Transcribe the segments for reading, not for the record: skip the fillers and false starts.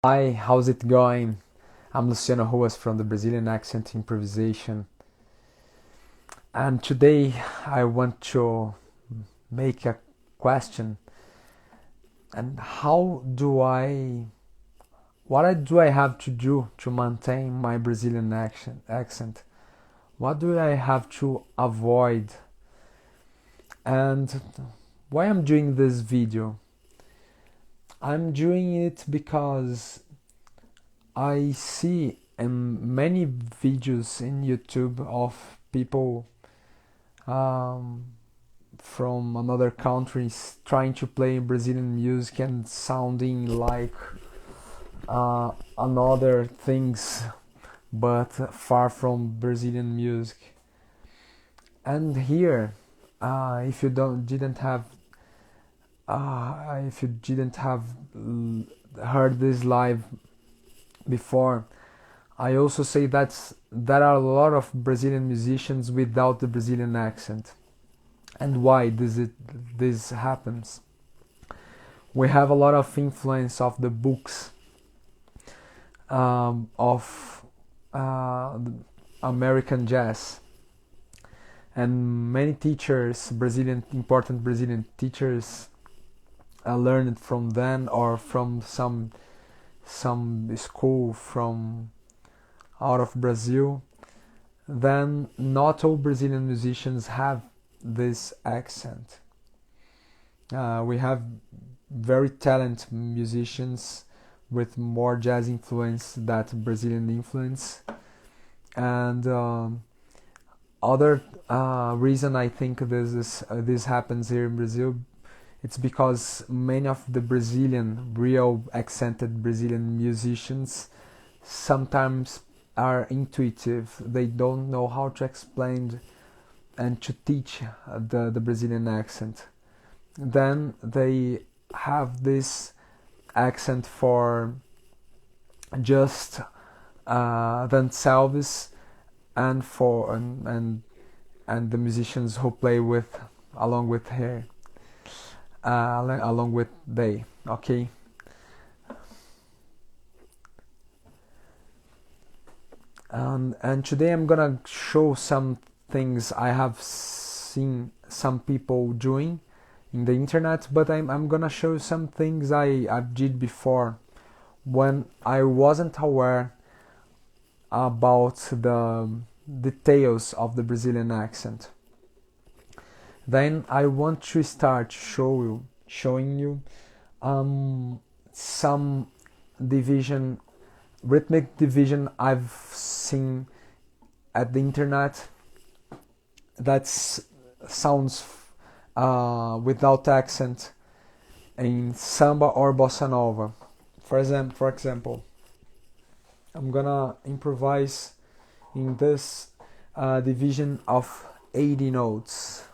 Hi, how's it going? I'm Luciano Ruas from the Brazilian Accent Improvisation, and today I want to make a question. And do I have to do to maintain my Brazilian accent? What do I have to avoid? And why I'm doing this video? I'm doing it because I see in many videos in YouTube of people um, from another countries trying to play Brazilian music and sounding like another things, but far from Brazilian music. And here, if you don't didn't have if you didn't have heard this live before, I also say that there are a lot of Brazilian musicians without the Brazilian accent. And why this happens? We have a lot of influence of the books of American jazz, and many teachers, important Brazilian teachers, learned from them or from some school from out of Brazil. Then not all Brazilian musicians have this accent. We have very talented musicians with more jazz influence than Brazilian influence, and other reason I think this happens here in Brazil, it's because many of the real accented Brazilian musicians sometimes are intuitive. They don't know how to explain and to teach the Brazilian accent. Then they have this accent for just themselves and for and the musicians who play with along with her, along with they. Okay. And today I'm gonna show some things I have seen some people doing in the internet, but I'm gonna show some things I did before when I wasn't aware about the details of the Brazilian accent. Then I want to start showing you some rhythmic division I've seen at the internet that sounds without accent in samba or bossa nova. For example, I'm gonna improvise in this division of 80 notes.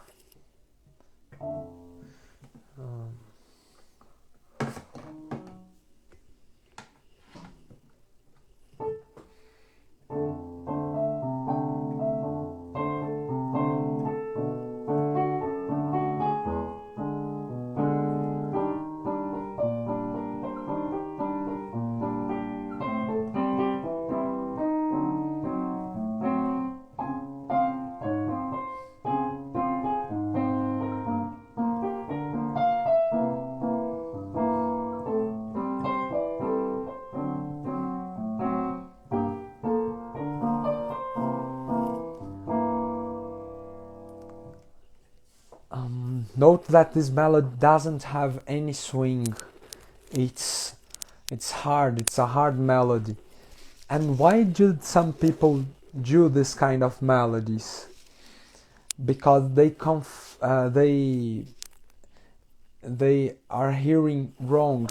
Note that this melody doesn't have any swing. It's hard. It's a hard melody. And why do some people do this kind of melodies? Because they are hearing wrong.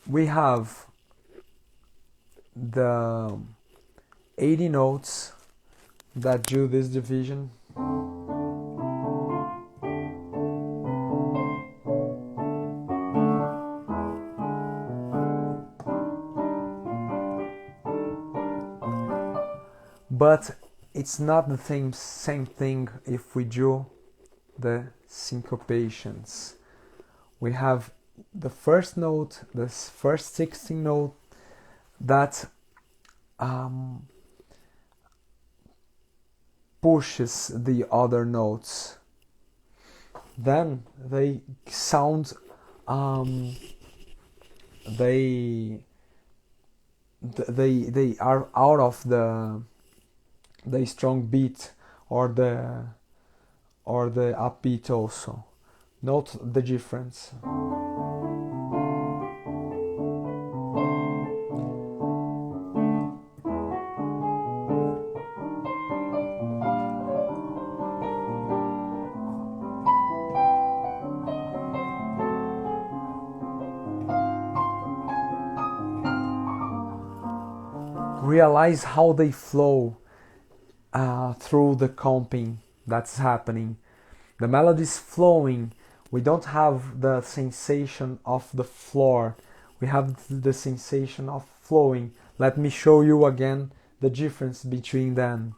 We have the 80 notes that do this division. But it's not the same thing if we do the syncopations. We have the first note, the first 16 note that pushes the other notes. Then they sound they are out of the strong beat or the upbeat also. Note the difference. Realize how they flow through the comping that's happening. The melody is flowing. We don't have the sensation of the floor. We have the sensation of flowing. Let me show you again the difference between them.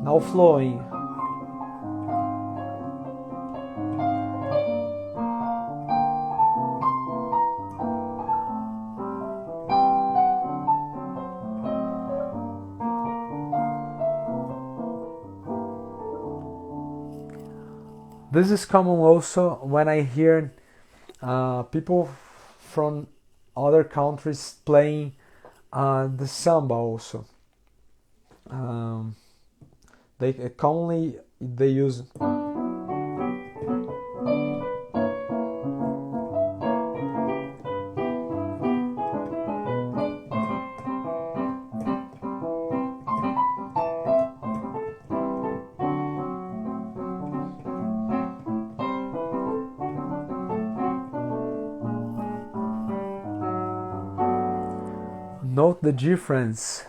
Now flowing. This is common also when I hear people from other countries playing the samba also. They commonly use note the difference.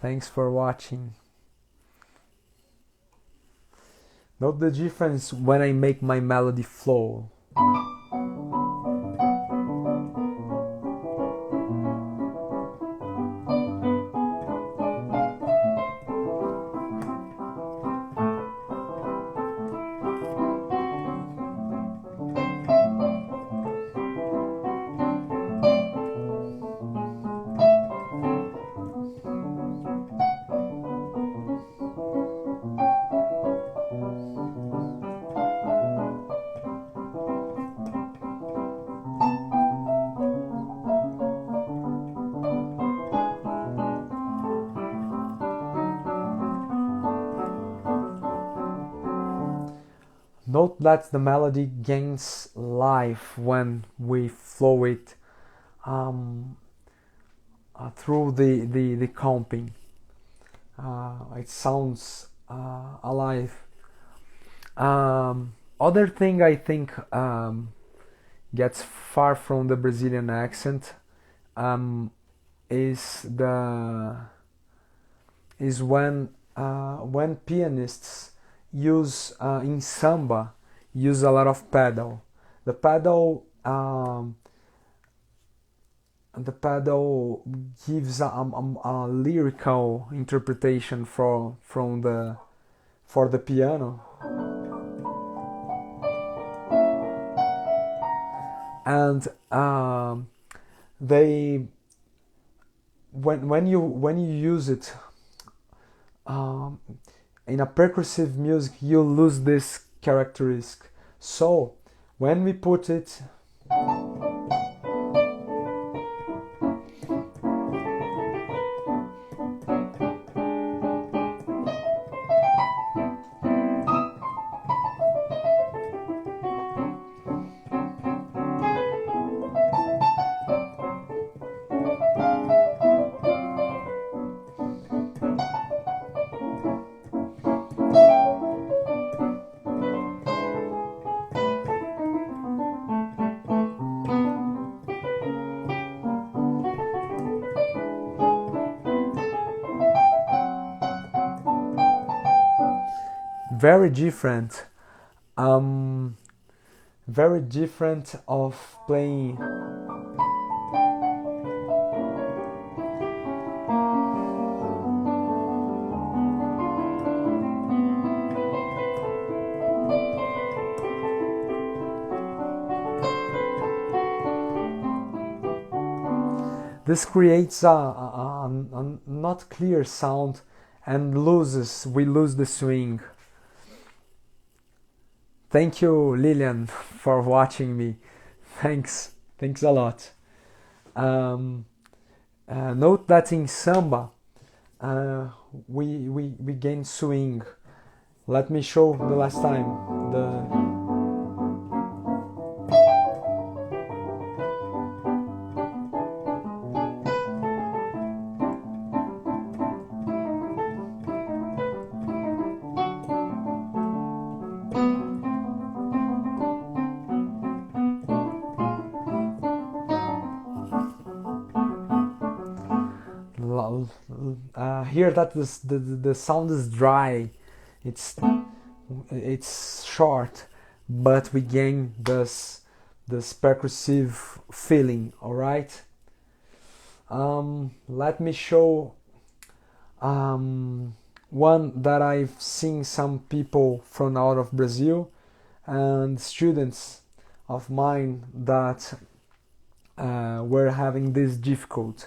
Thanks for watching. Note the difference when I make my melody flow. Note that the melody gains life when we flow it through the comping. It sounds alive. Other thing I think gets far from the Brazilian accent is when pianists use in samba use a lot of pedal. The pedal gives a lyrical interpretation for the piano, and they when you use it in a percussive music, you lose this characteristic. So when we put it very different. very different of playing. This creates a not clear sound and we lose the swing. Thank you, Lillian, for watching me. Thanks a lot. Note that in Samba, we gain swing. Let me show the last time. Here that the sound is dry, it's short, but we gain this percussive feeling. All right. Let me show one that I've seen some people from out of Brazil and students of mine that were having this difficulty.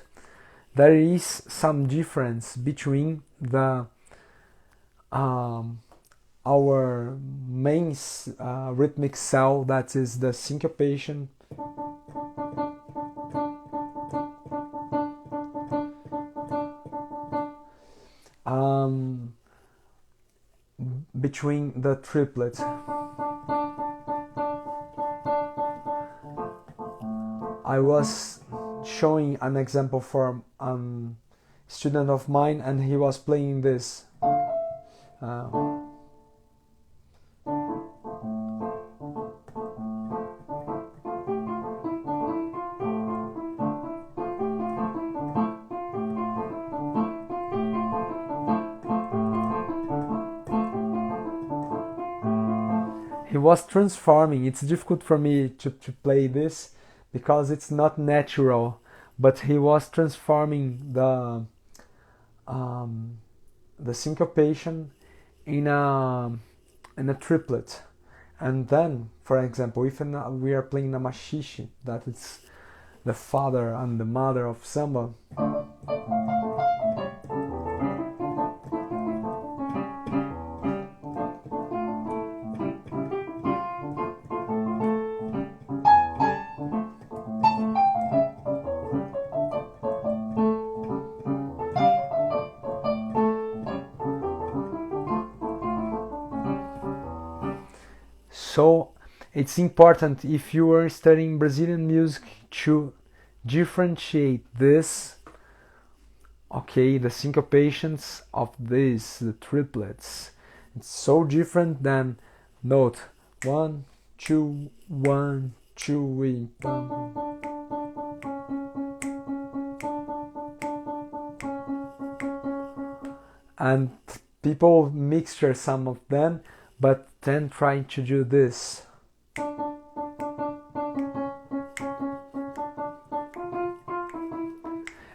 There is some difference between the our main rhythmic cell, that is the syncopation, between the triplet. I was showing an example from a student of mine, and he was playing this. He was transforming. It's difficult for me to play this because it's not natural, but he was transforming the syncopation in a triplet. And then, for example, if we are playing a machixe, that is the father and the mother of samba, so it's important, if you are studying Brazilian music, to differentiate this, okay, the syncopations of this, the triplets. It's so different than note 1, 2, 1, 2, 3. And people mixture some of them, but then trying to do this.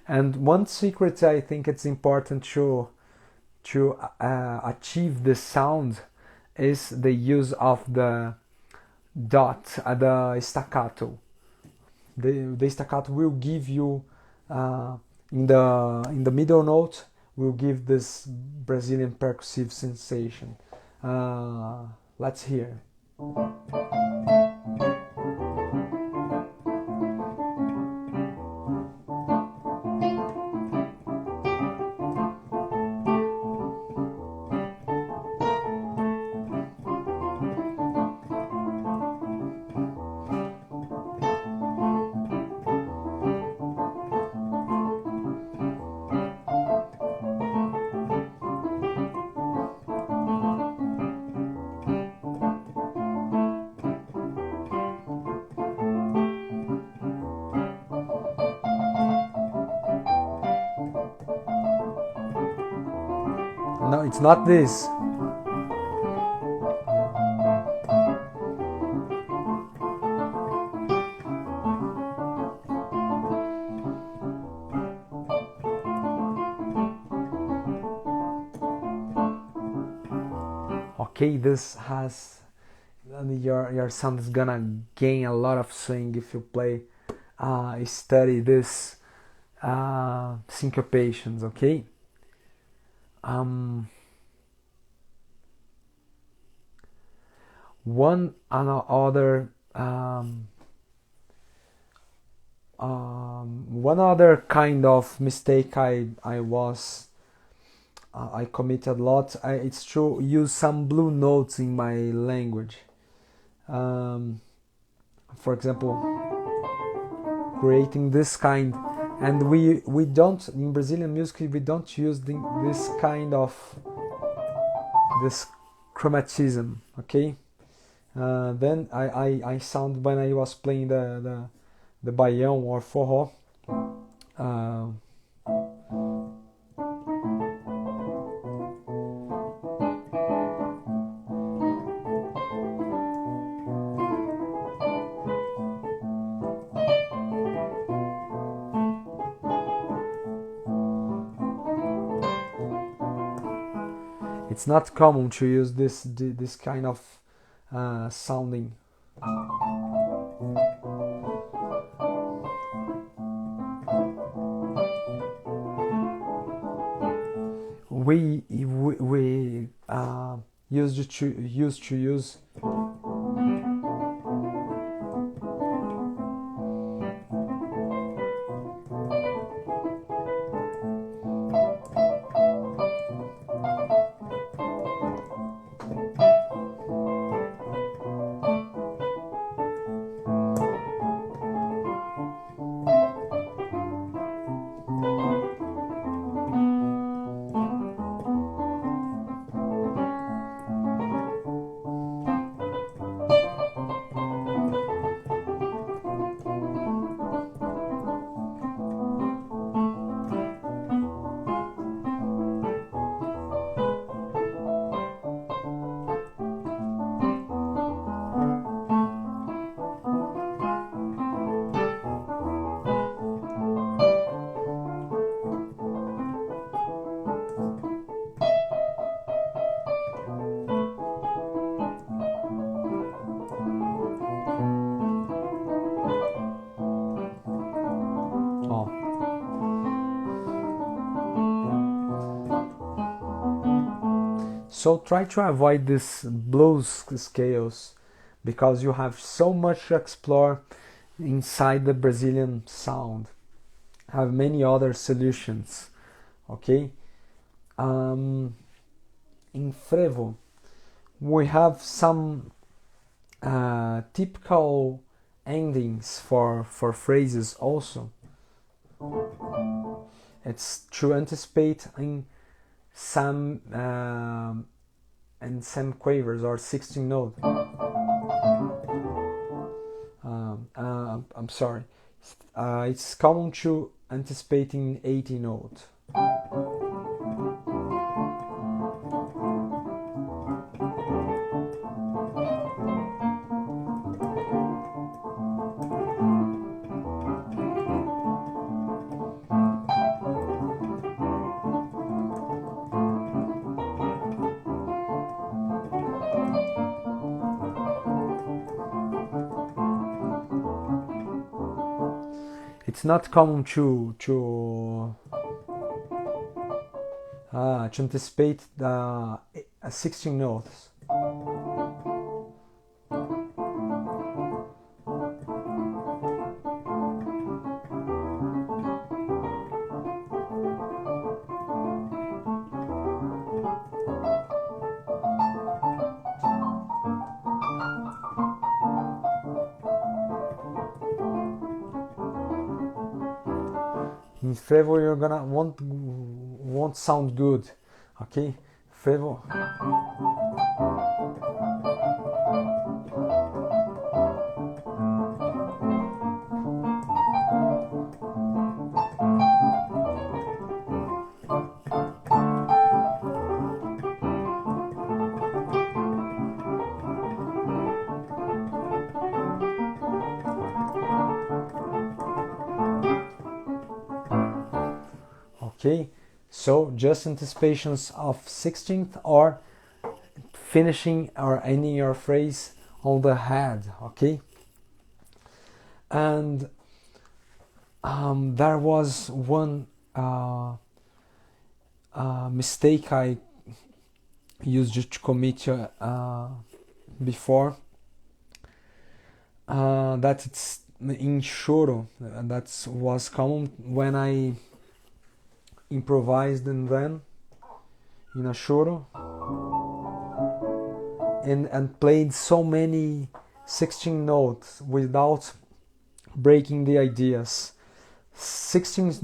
And one secret I think it's important to achieve this sound is the use of the dot, the staccato. The staccato will give you in the middle note will give this Brazilian percussive sensation. Let's hear. No, it's not this. Okay, this has your sound is gonna gain a lot of swing if you play study this syncopations. Okay. One other one other kind of mistake I committed a lot. It's to use some blue notes in my language. For example, creating this kind, and we don't, in Brazilian music we don't use this kind of this chromatism. Okay. Then I sound when I was playing the baião or forró. It's not common to use this kind of sounding. We used to use So try to avoid these blues scales, because you have so much to explore inside the Brazilian sound. Have many other solutions. Okay. In frevo, we have some typical endings for phrases also. It's to anticipate in some and some quavers or 16 note. I'm sorry. It's common to anticipate in 80 note. It's not common to anticipate 16 notes. In frevo you're gonna won't sound good. Okay, frevo. Okay, so just anticipations of 16th or finishing or ending your phrase on the head, okay? And there was one mistake I used to commit before, that it's in choro, that was common when I improvised and then in a choro and played so many 16 notes without breaking the ideas. 16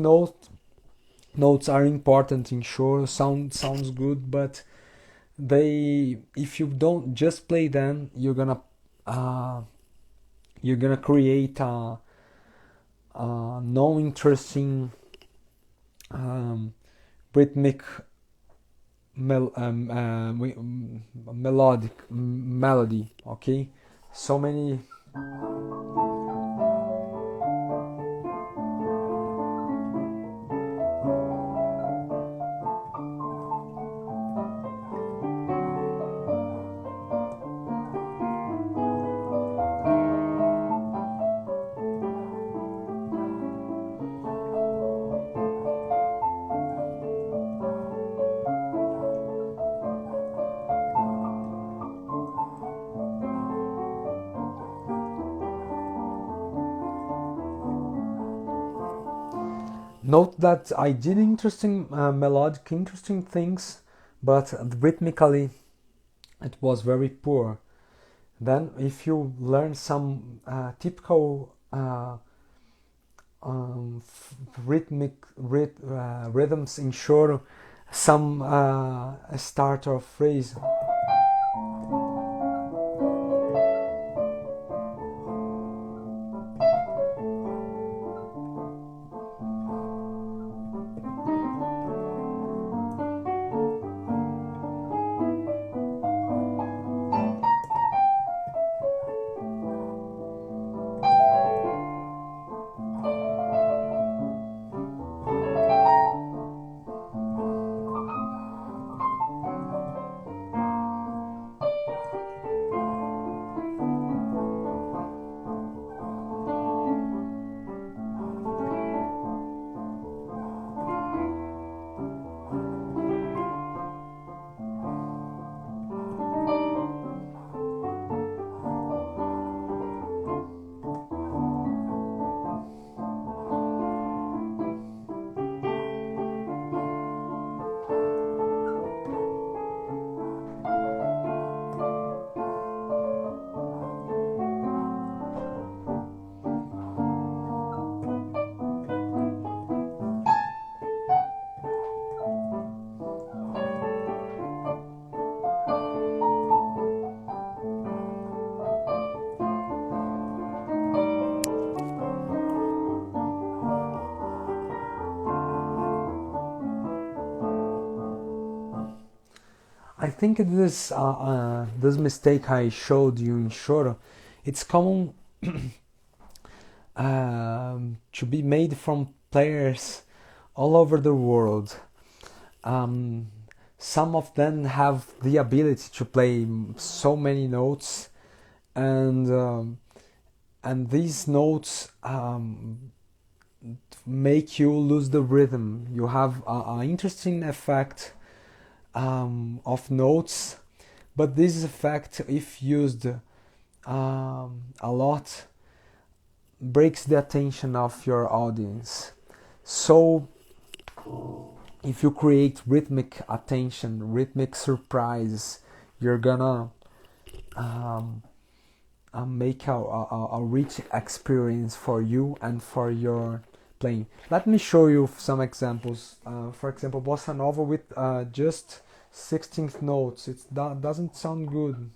notes are important in choro, sounds good, but if you don't just play them, you're gonna create a non-interesting rhythmic melody, okay? So many note that I did interesting melodic interesting things, but rhythmically it was very poor. Then if you learn some typical rhythms in choro, some start or phrase, I think this mistake I showed you in choro, it's common to be made from players all over the world. Some of them have the ability to play so many notes, and these notes make you lose the rhythm. You have an interesting effect of notes, but this effect, if used a lot, breaks the attention of your audience. So if you create rhythmic attention, rhythmic surprise, you're gonna make a rich experience for you and for your playing. Let me show you some examples. For example, bossa nova with just 16th notes. It doesn't sound good.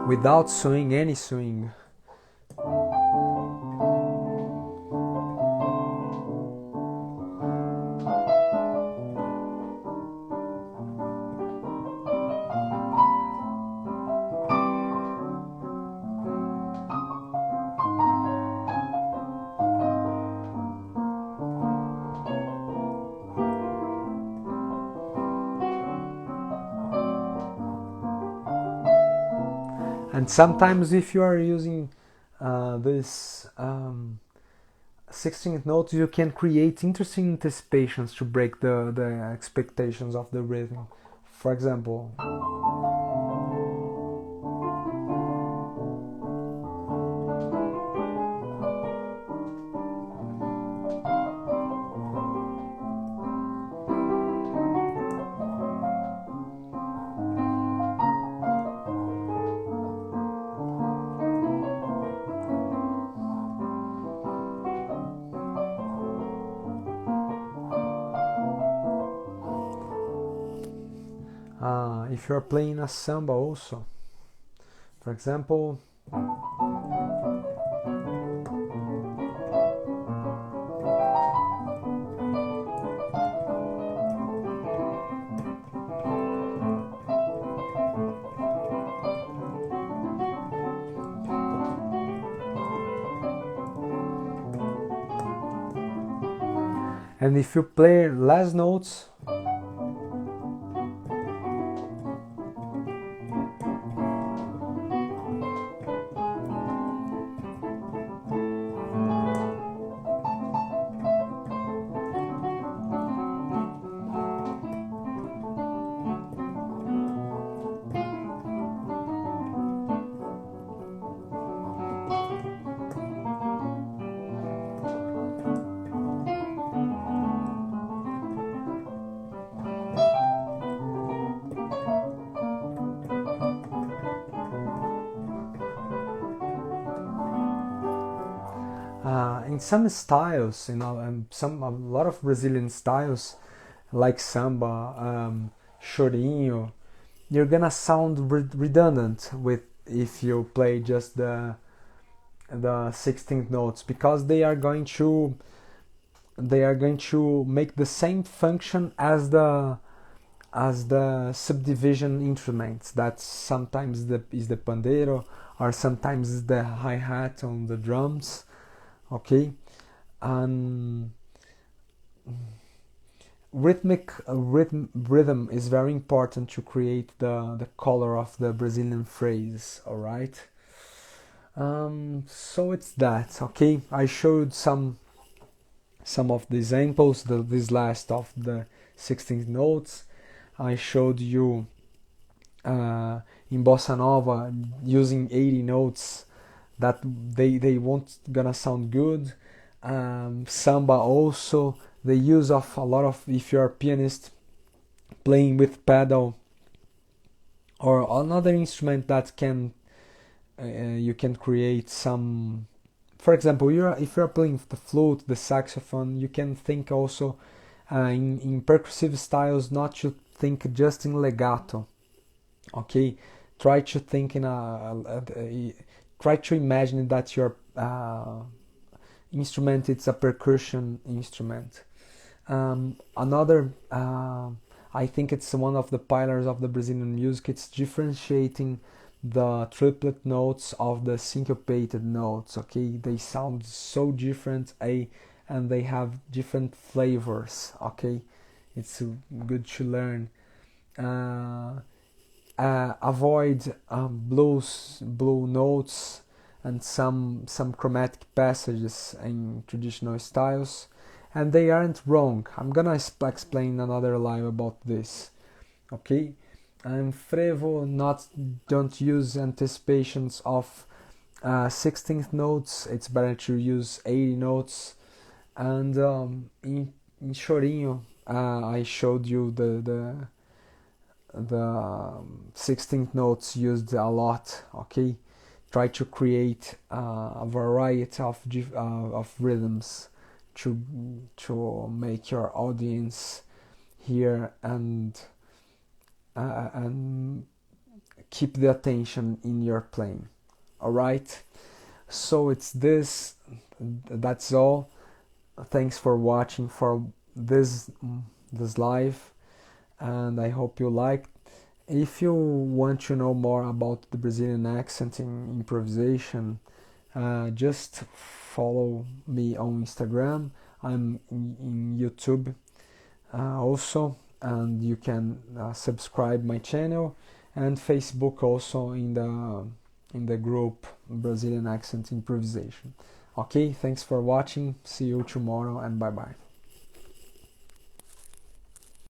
Without swing, any swing. And sometimes if you are using this 16th notes, you can create interesting anticipations to break the expectations of the rhythm. For example, if you're playing a samba also, for example, and if you play less notes, in some styles, a lot of Brazilian styles like samba, chorinho, you're gonna sound redundant with if you play just the 16th notes, because they are going to make the same function as the subdivision instruments. That sometimes is the pandeiro, or sometimes is the hi-hat on the drums. Okay, and rhythm is very important to create the color of the Brazilian phrase. All right. So it's that. Okay, I showed some of the examples. This last of the 16th notes. I showed you in bossa nova using 80 notes that they won't gonna sound good. Samba also, the use of a lot of, if you're a pianist playing with pedal or another instrument that can you can create some, for example, if you're playing the flute, the saxophone, you can think also in percussive styles, not to think just in legato. Okay, try to think in try to imagine that your instrument it's a percussion instrument. Another, I think it's one of the pillars of the Brazilian music. It's differentiating the triplet notes of the syncopated notes. Okay, they sound so different, and they have different flavors. Okay, it's good to learn. Avoid blue notes and some chromatic passages in traditional styles, and they aren't wrong. I'm gonna explain another live about this. Okay, and frevo, don't use anticipations of 16th notes. It's better to use 80 notes. And in chorinho, I showed you the 16th notes used a lot. Okay, try to create a variety of rhythms to make your audience hear and keep the attention in your playing. All right, so it's this. That's all. Thanks for watching for this live, and I hope you liked. If you want to know more about the Brazilian accent in improvisation, just follow me on Instagram. I'm in YouTube also, and you can subscribe my channel, and Facebook also in in the group Brazilian Accent Improvisation. Okay, thanks for watching. See you tomorrow and bye bye.